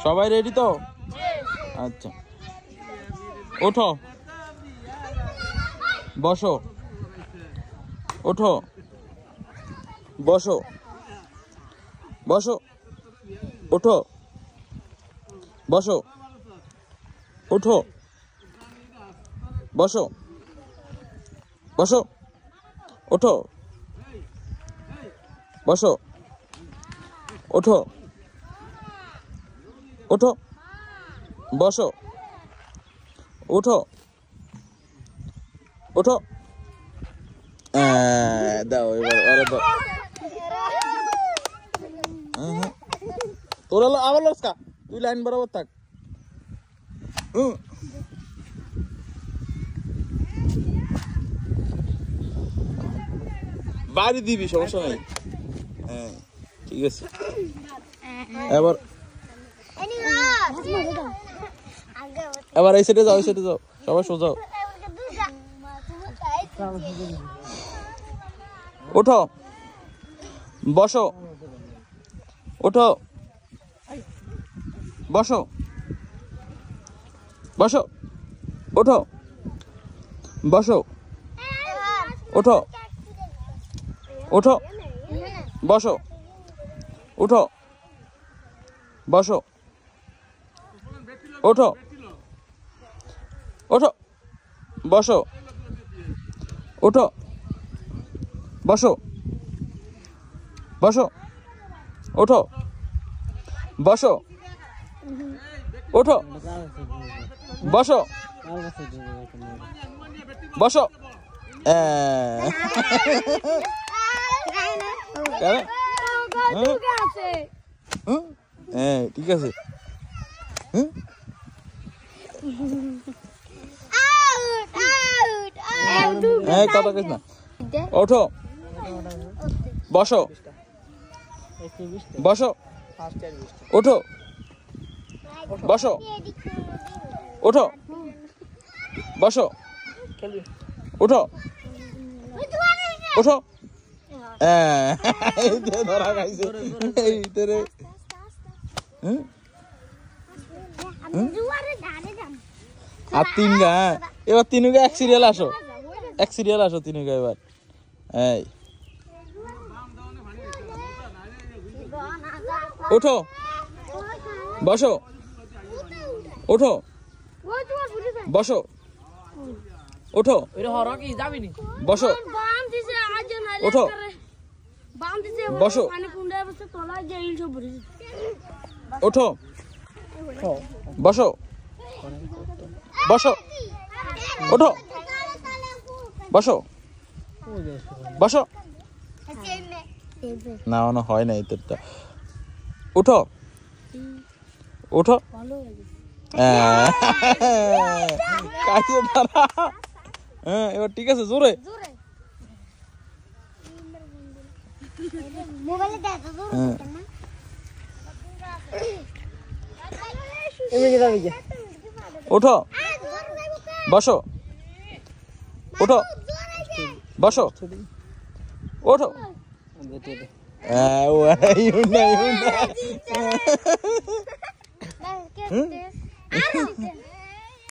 সবাই রেডি তো? আচ্ছা, ওঠো, বসো, ওঠো, বসো, বসো, ওঠো, বসো, ওঠো, বসো, বসো, ওঠো, বসো, ওঠো, ওঠো, বসো, ওঠো, ওঠো। দাও এবার আরে দাও। তোরা আবার লস্কা, তুই লাইন বরাবর থাক। বাড়ি দিবি, সমস্যা নাই। হ্যাঁ ঠিক আছে। এবার এবার এই সাইডে যাও, এই সাইডে যাও, সবাই সোজাও। ওঠো, বসো, ওঠো, বসো, বসো, ওঠো, বসো, ওঠো, ওঠো, বসো, ওঠো, বসো, ওঠো, ওঠো, বসো, ওঠো, বসো, বসো, ওঠো, বসো, ওঠো, বসো, বসো। হ্যাঁ ঠিক আছে। কথা কইস না। ওঠো, বসো, বসো, ওঠো, বসো, ওঠো, বসো, ওঠো, ওঠো। ধরা খাইছে এইটারে। আর তিনগা, এবার তিনগা এক সিরিয়াল আসো, এক সিরিয়াল আসো তিনগা এবার। এই ওঠো, বসো, ওঠো, বসো, ওঠো, বসো, ওঠো, বসো, ওঠো, বসো, বসো, ওঠো, বসো, বসো। না না হয় না এতটা। উঠো, উঠো, হ্যাঁ এবার ঠিক আছে, জোরে। উঠো, বসো, উঠো, বসো, ওঠো।